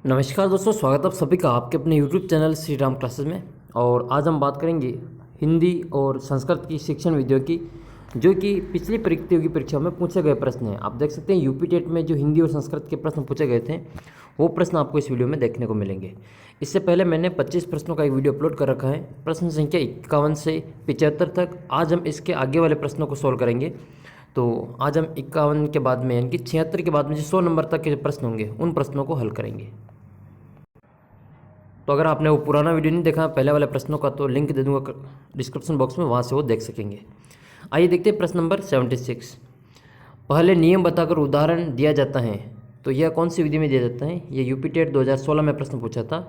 नमस्कार दोस्तों, स्वागत है आप सभी का आपके अपने YouTube channel Shri Ram classes में। और आज हम बात करेंगे हिंदी और संस्कृत की शिक्षण विधियों की, जो कि पिछली प्रतियोगी परीक्षाओं में पूछे गए प्रश्न हैं। आप देख सकते हैं यूपी टेट में जो हिंदी और संस्कृत के प्रश्न पूछे गए थे वो प्रश्न आपको इस वीडियो में देखने को मिलेंगे। इससे पहले मैंने 25 प्रश्नों का एक वीडियो अपलोड कर रखा है, प्रश्न संख्या 51 से 75 तक। आज हम इसके आगे वाले प्रश्नों को सोल्व करेंगे। तो आज हम 51 के बाद में यानी कि 76 के बाद में जो 100 नंबर तक के जो प्रश्न होंगे उन प्रश्नों को हल करेंगे। तो अगर आपने वो पुराना वीडियो नहीं देखा पहले वाले प्रश्नों का, तो लिंक दे दूंगा डिस्क्रिप्शन बॉक्स में, वहाँ से वो देख सकेंगे। आइए देखते हैं प्रश्न नंबर 76। पहले नियम बताकर उदाहरण दिया जाता है, तो यह कौन सी विधि में दिया जाता है? ये यूपी टेट 2016 में प्रश्न पूछा था।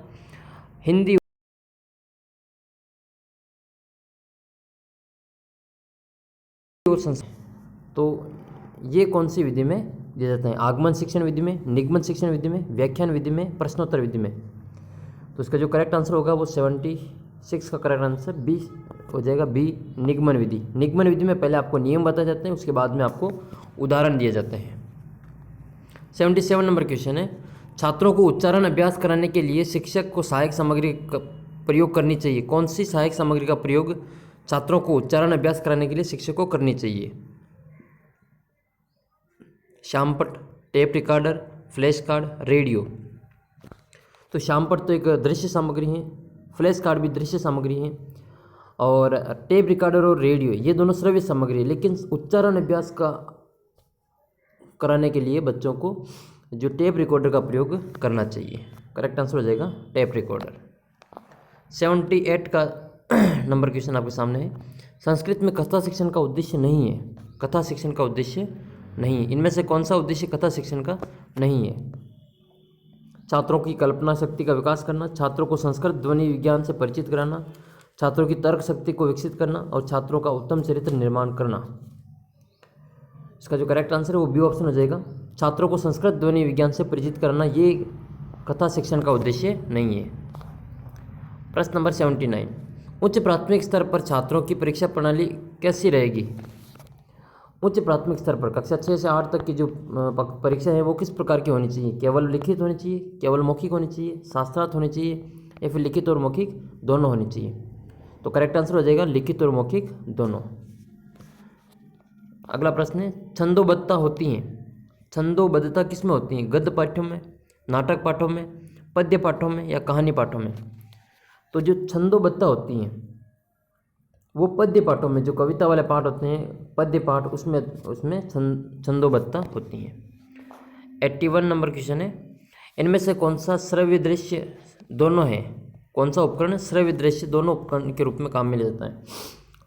हिंदी और संस्कृत, तो ये कौन सी विधि में दिया जाता है? आगमन शिक्षण विधि में, निगमन शिक्षण विधि में, व्याख्यान विधि में, प्रश्नोत्तर विधि में। तो इसका जो करेक्ट आंसर होगा वो 76 का करेक्ट आंसर बी हो जाएगा, बी निगमन विधि। निगमन विधि में पहले आपको नियम बताए जाते हैं, उसके बाद में आपको उदाहरण दिए जाते हैं। 77 नंबर क्वेश्चन है, छात्रों को उच्चारण अभ्यास कराने के लिए शिक्षक को सहायक सामग्री का प्रयोग करनी चाहिए। कौन सी सहायक सामग्री का प्रयोग छात्रों को उच्चारण अभ्यास कराने के लिए शिक्षक को करनी चाहिए? श्यामपट्ट, tape recorder, flash card, radio. तो श्यामपट्ट तो एक दृश्य सामग्री है, फ्लैश कार्ड भी दृश्य सामग्री है, और टेप रिकॉर्डर और रेडियो ये दोनों श्रव्य सामग्री है। लेकिन उच्चारण अभ्यास का कराने के लिए बच्चों को जो टेप रिकॉर्डर का प्रयोग करना चाहिए। करेक्ट आंसर हो जाएगा टेप रिकॉर्डर। 78 का नंबर क्वेश्चन आपके सामने है, संस्कृत में कथा शिक्षण का उद्देश्य नहीं है। कथा शिक्षण का उद्देश्य नहीं है, इनमें से कौन सा उद्देश्य कथा शिक्षण का नहीं है? छात्रों की कल्पना शक्ति का विकास करना, छात्रों को संस्कृत ध्वनि विज्ञान से परिचित कराना, छात्रों की तर्क शक्ति को विकसित करना, और छात्रों का उत्तम चरित्र निर्माण करना। इसका जो करेक्ट आंसर है वो बी ऑप्शन हो जाएगा, छात्रों को संस्कृत ध्वनि विज्ञान से परिचित करना। ये कथा शिक्षण का उद्देश्य नहीं है। प्रश्न नंबर 79, उच्च प्राथमिक स्तर पर छात्रों की परीक्षा प्रणाली कैसी रहेगी? उच्च प्राथमिक स्तर पर कक्षा 6 से 8 तक की जो परीक्षा है वो किस प्रकार की होनी चाहिए? केवल लिखित होनी चाहिए, केवल मौखिक होनी चाहिए, शास्त्रार्थ होनी चाहिए, या फिर लिखित और मौखिक दोनों होनी चाहिए? तो करेक्ट आंसर हो जाएगा लिखित और मौखिक दोनों। अगला प्रश्न है, छंदोबद्धता होती हैं। छंदोबद्धता किस में होती है? गद्य पाठों में, नाटक पाठों में, पद्य पाठों में, या कहानी पाठों में? तो जो छंदोबद्धता होती हैं वो पद्य पाठों में, जो कविता वाले पाठ होते हैं पद्य पाठ, उसमें छंदोबद्धता होती हैं। 81 नंबर क्वेश्चन है, इनमें से कौन सा श्रव्य दृश्य दोनों है? कौन सा उपकरण श्रव्य दृश्य दोनों उपकरण के रूप में काम में लिया जाता है?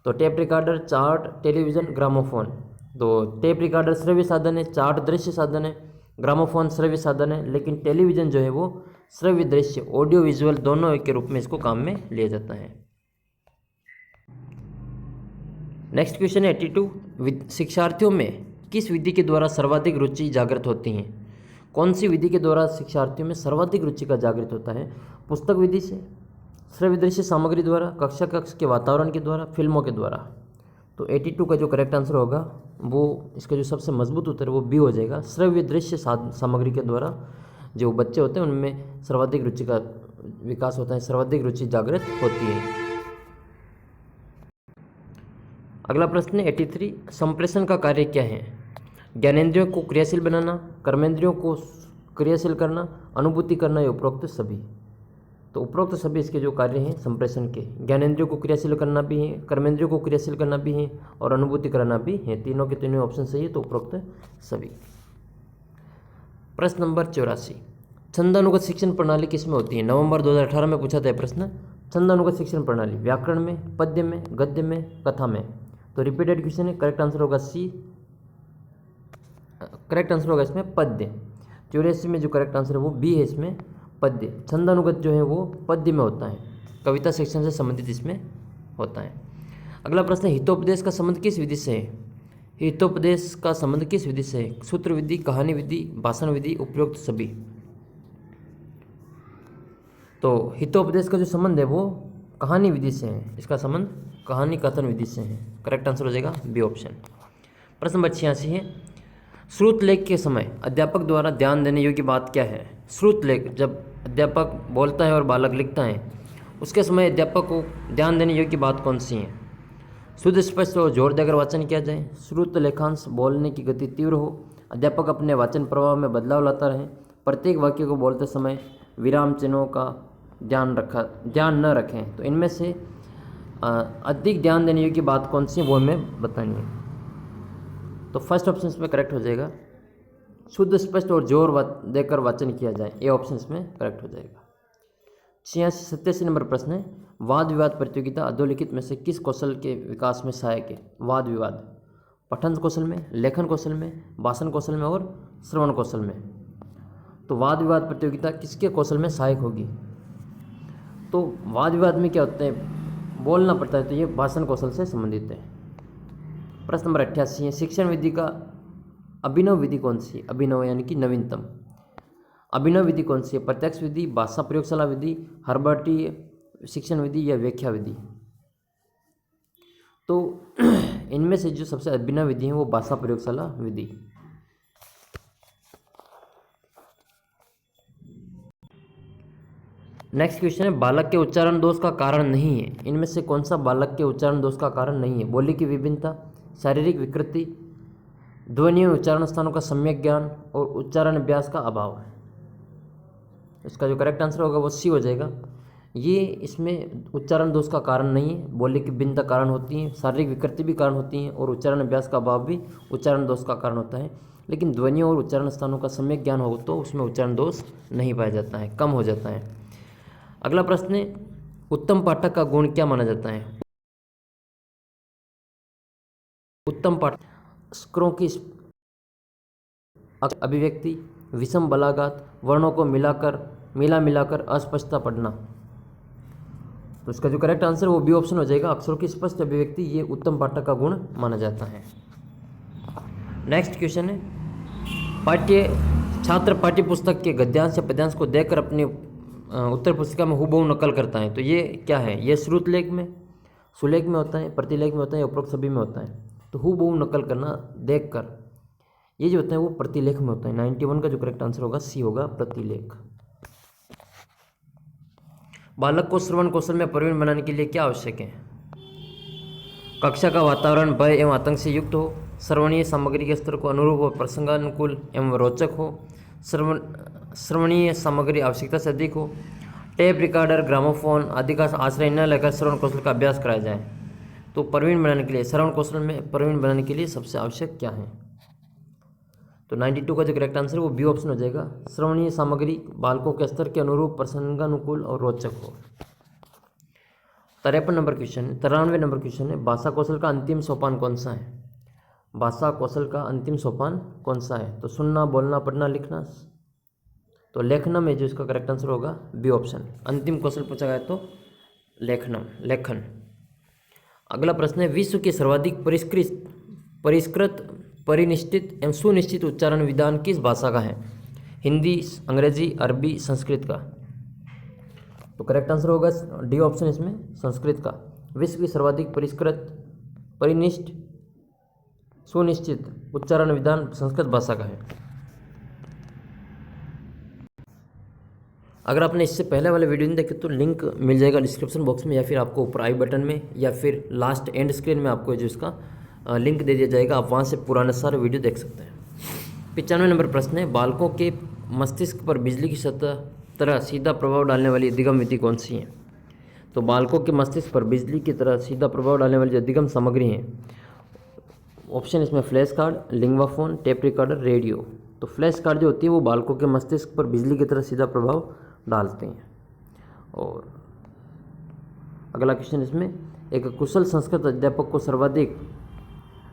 तो tape recorder, chart, television, gramophone. तो टेप रिकॉर्डर श्रव्य साधन है, चार्ट दृश्य साधन है, ग्रामोफोन श्रव्य साधन है, लेकिन टेलीविज़न जो है वो श्रव्य दृश्य ऑडियो विजुअल दोनों के रूप में इसको काम में लिया जाता है। नेक्स्ट क्वेश्चन है 82, शिक्षार्थियों में किस विधि के द्वारा सर्वाधिक रुचि जागृत होती है? कौन सी विधि के द्वारा शिक्षार्थियों में सर्वाधिक रुचि का जागृत होता है? पुस्तक विधि से, श्रव्य दृश्य सामग्री द्वारा, कक्षा कक्ष के वातावरण के द्वारा, फिल्मों के द्वारा? तो 82 का जो करेक्ट आंसर होगा वो, इसका जो सबसे मजबूत उत्तर है वो बी हो जाएगा, श्रव्य दृश्य सामग्री के द्वारा जो बच्चे होते हैं उनमें सर्वाधिक रुचि का विकास होता है, सर्वाधिक रुचि जागृत होती है। अगला प्रश्न है 83, संप्रेषण का कार्य क्या है? ज्ञानेंद्रियों को क्रियाशील बनाना, कर्मेंद्रियों को क्रियाशील करना, अनुभूति करना, या उपरोक्त सभी? तो उपरोक्त सभी इसके जो कार्य हैं संप्रेषण के, ज्ञानेंद्रियों को क्रियाशील करना भी है, कर्मेंद्रियों को क्रियाशील करना भी है, और अनुभूति कराना भी है। तीनों के तीनों ऑप्शन सही है, तो उपरोक्त सभी। प्रश्न नंबर 84, छंदानुगत शिक्षण प्रणाली किस में होती है? नवंबर 2018 में पूछा था प्रश्न, छंदानुगत शिक्षण प्रणाली व्याकरण में, पद्य में, गद्य में, कथा में? तो रिपीटेड क्वेश्चन है, करेक्ट आंसर होगा सी। करेक्ट आंसर होगा इसमें पद्य। 84 में जो करेक्ट आंसर है वो बी है, इसमें पद्य। छंदानुगत जो है वो पद्य में होता है, कविता शिक्षण से संबंधित इसमें होता है। अगला प्रश्न, हितोपदेश का संबंध किस विधि से है? हितोपदेश का संबंध किस विधि से है? सूत्र विधि, कहानी विधि, भाषण विधि, उपरोक्त सभी? तो हितोपदेश का जो संबंध है वो कहानी विधि से है, इसका संबंध कहानी कथन विधि से है। करेक्ट आंसर हो जाएगा बी ऑप्शन। प्रश्न नंबर 86 है, श्रुत लेख के समय अध्यापक द्वारा ध्यान देने योग्य बात क्या है? श्रुत लेख, जब अध्यापक बोलता है और बालक लिखता है, उसके समय अध्यापक को ध्यान देने योग्य बात कौन सी है? शुद्ध, स्पष्ट और जोर देकर वाचन किया जाए, श्रुत लेखांश, बोलने की गति तीव्र हो, अध्यापक अपने वाचन प्रभाव में बदलाव लाता रहे, प्रत्येक वाक्य को बोलते समय विराम चिन्हों का ध्यान न रखें। तो इनमें से अधिक ध्यान देने योग्य बात कौन सी है वो हमें बतानी है। तो फर्स्ट ऑप्शन इसमें करेक्ट हो जाएगा, शुद्ध, स्पष्ट और जोर देकर वाचन किया जाए, ये ऑप्शन इसमें करेक्ट हो जाएगा। 87 नंबर प्रश्न है, वाद विवाद प्रतियोगिता अधोलिखित में से किस कौशल के विकास में सहायक है? वाद विवाद पठन कौशल में, लेखन कौशल में, भाषण कौशल में और श्रवण कौशल में। तो वाद विवाद प्रतियोगिता किसके कौशल में सहायक होगी? तो वाद विवाद में क्या होते हैं, बोलना पड़ता है, तो ये भाषण कौशल से संबंधित है। प्रश्न नंबर 88 है, शिक्षण विधि का अभिनव विधि कौन सी? अभिनव यानी कि नवीनतम। अभिनव विधि कौन सी है? प्रत्यक्ष विधि, भाषा प्रयोगशाला विधि, हर्बर्टीय शिक्षण विधि या व्याख्या विधि? तो इनमें से जो सबसे अभिनव विधि है वो भाषा प्रयोगशाला विधि। नेक्स्ट क्वेश्चन है, बालक के उच्चारण दोष का कारण नहीं है, इनमें से कौन सा बालक के उच्चारण दोष का कारण नहीं है? बोली की विभिन्नता, शारीरिक विकृति, ध्वनि और उच्चारण स्थानों का सम्यक ज्ञान और उच्चारण अभ्यास का अभाव है। इसका जो करेक्ट आंसर होगा वो सी हो जाएगा। ये इसमें उच्चारण दोष का कारण नहीं है, बोली की भिन्नता कारण होती है, शारीरिक विकृति भी कारण होती है और उच्चारण अभ्यास का अभाव भी उच्चारण दोष का कारण होता है। लेकिन ध्वनि और उच्चारण स्थानों का सम्यक ज्ञान हो तो उसमें उच्चारण दोष नहीं पाया जाता है, कम हो जाता है। अगला प्रश्न है, उत्तम पाठक का गुण क्या माना जाता है? उत्तम पाठक अक्षरों की अभिव्यक्ति, विषम बलागात, वर्णों को मिलाकर अस्पष्टता पढ़ना। तो इसका जो करेक्ट आंसर वो बी ऑप्शन हो जाएगा, अक्षरों की स्पष्ट अभिव्यक्ति, ये उत्तम पाठक का गुण माना जाता है। नेक्स्ट क्वेश्चन है, छात्र पाठ्य पुस्तक के गद्यांश या पद्यांश को देखकर अपनी उत्तर पुस्तिका में हूबहू नकल करता है। तो ये क्या है? ये श्रुत लेख में, सुलेख में होता है, प्रतिलेख में होता है, उपरोक्त सभी में होता है। तो हूबहू नकल करना देखकर, ये जो होता है वो प्रतिलेख में होता है। 91 का जो करेक्ट आंसर होगा सी होगा, प्रतिलेख। बालक को श्रवण कौशल में प्रवीण बनाने के लिए क्या आवश्यक है? कक्षा का वातावरण भय एवं आतंक से युक्त हो, श्रवणीय सामग्री के स्तर को अनुरूप और प्रसंगानुकूल एवं रोचक हो, श्रवणीय सामग्री आवश्यकता से अधिक हो, टेप रिकॉर्डर, ग्रामोफोन आदि का आश्रय न लेकर श्रवण कौशल का अभ्यास कराया जाए। तो प्रवीण बनाने के लिए, श्रवण कौशल में प्रवीण बनाने के लिए सबसे आवश्यक क्या है? तो 92 का जो करेक्ट आंसर है वो बी ऑप्शन हो जाएगा, श्रवणीय सामग्री बालकों के स्तर के अनुरूप, प्रसंगानुकूल और रोचक हो। 93 नंबर क्वेश्चन है, भाषा कौशल का अंतिम सोपान कौन सा है? भाषा कौशल का अंतिम सोपान कौन सा है? तो सुनना, बोलना, पढ़ना, लिखना। तो लेखन में जो इसका करेक्ट आंसर होगा बी ऑप्शन, अंतिम कौशल पूछा गया तो लेखन। अगला प्रश्न है, विश्व के सर्वाधिक परिष्कृत, परिनिष्ठित एवं सुनिश्चित उच्चारण विधान किस भाषा का है? हिंदी, अंग्रेजी, अरबी, संस्कृत का? तो करेक्ट आंसर होगा डी ऑप्शन इसमें, संस्कृत का। विश्व की सर्वाधिक परिष्कृत, परिनिष्ठ, सुनिश्चित उच्चारण विधान संस्कृत भाषा का है। अगर आपने इससे पहले वाले वीडियो नहीं देखे तो लिंक मिल जाएगा डिस्क्रिप्शन बॉक्स में, या फिर आपको ऊपर आई बटन में, या फिर लास्ट एंड स्क्रीन में आपको जो इसका लिंक दे दिया जाएगा, आप वहाँ से पुराने सारे वीडियो देख सकते हैं। 95 नंबर प्रश्न है, बालकों के मस्तिष्क पर बिजली की तरह सीधा प्रभाव डालने वाली अधिगम विधि कौन सी है? तो बालकों के मस्तिष्क पर बिजली की तरह सीधा प्रभाव डालने वाली जो अधिगम सामग्री है, ऑप्शन इसमें flash card, lingua phone, tape recorder, radio. तो फ्लैश कार्ड जो होती है वो बालकों के मस्तिष्क पर बिजली की तरह सीधा प्रभाव डालते हैं। और अगला क्वेश्चन इसमें, एक कुशल संस्कृत अध्यापक को सर्वाधिक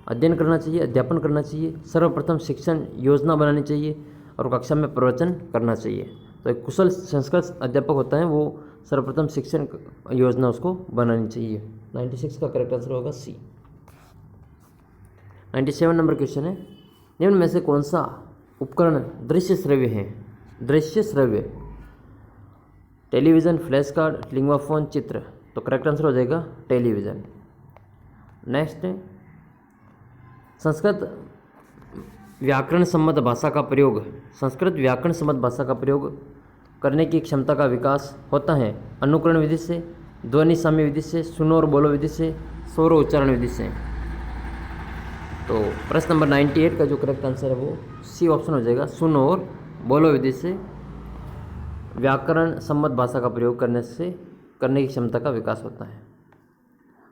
अध्ययन करना चाहिए, अध्यापन करना चाहिए, सर्वप्रथम शिक्षण योजना बनानी चाहिए और कक्षा में प्रवचन करना चाहिए। तो एक कुशल संस्कृत अध्यापक होता है वो सर्वप्रथम शिक्षण योजना उसको बनानी चाहिए। 96 का करेक्ट आंसर होगा सी। 97 नंबर क्वेश्चन है, निम्न में से कौन सा उपकरण दृश्य श्रव्य है? दृश्य श्रव्य, television, flash card, lingua phone, चित्र। तो करेक्ट आंसर हो जाएगा टेलीविज़न। नेक्स्ट है, संस्कृत व्याकरण सम्मत भाषा का प्रयोग करने की क्षमता का विकास होता है? अनुकरण विधि से, ध्वनि साम्य विधि से, सुनो और बोलो विधि से, स्वर उच्चारण विधि से। तो प्रश्न नंबर 98 का जो करेक्ट आंसर है वो सी ऑप्शन हो जाएगा, सुनो और बोलो विधि से व्याकरण सम्मत भाषा का प्रयोग करने की क्षमता का विकास होता है।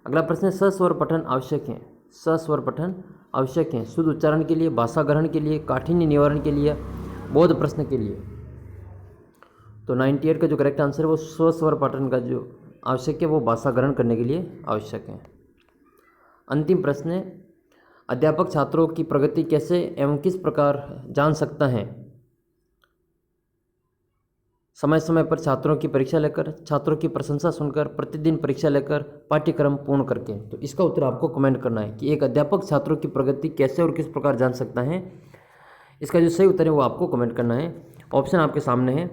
अगला प्रश्न है, सस्वर पठन आवश्यक है? सस्वर पठन आवश्यक है शुद्ध उच्चारण के लिए, भाषा ग्रहण के लिए, काठिन्य निवारण के लिए, बोध प्रश्न के लिए। तो 98 का जो करेक्ट आंसर है वो स्वस्वर पठन का जो आवश्यक है वो भाषा ग्रहण करने के लिए आवश्यक है। अंतिम प्रश्न है, अध्यापक छात्रों की प्रगति कैसे एवं किस प्रकार जान सकता है? समय समय पर छात्रों की परीक्षा लेकर, छात्रों की प्रशंसा सुनकर, प्रतिदिन परीक्षा लेकर, पाठ्यक्रम पूर्ण करके। तो इसका उत्तर आपको कमेंट करना है कि एक अध्यापक छात्रों की प्रगति कैसे और किस प्रकार जान सकता है। इसका जो सही उत्तर है वो आपको कमेंट करना है। ऑप्शन आपके सामने है,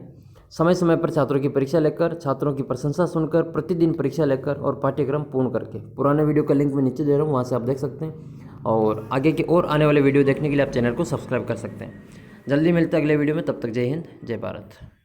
समय समय पर छात्रों की परीक्षा लेकर, छात्रों की प्रशंसा सुनकर, प्रतिदिन परीक्षा लेकर और पाठ्यक्रम पूर्ण करके। पुराने वीडियो का लिंक मैं नीचे दे रहा हूँ, वहाँ से आप देख सकते हैं और आगे के और आने वाले वीडियो देखने के लिए आप चैनल को सब्सक्राइब कर सकते हैं। जल्दी मिलते हैं अगले वीडियो में, तब तक जय हिंद, जय भारत।